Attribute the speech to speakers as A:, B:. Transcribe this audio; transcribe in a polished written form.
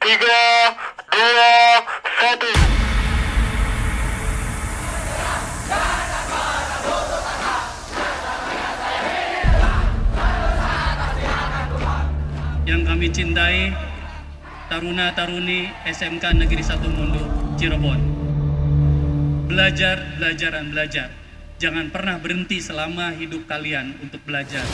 A: tiga, dua, satu.
B: Yang kami cintai, taruna-taruni SMK Negeri 1 Mundo, Cirebon. Belajar, belajar, dan belajar. Jangan pernah berhenti selama hidup kalian untuk belajar.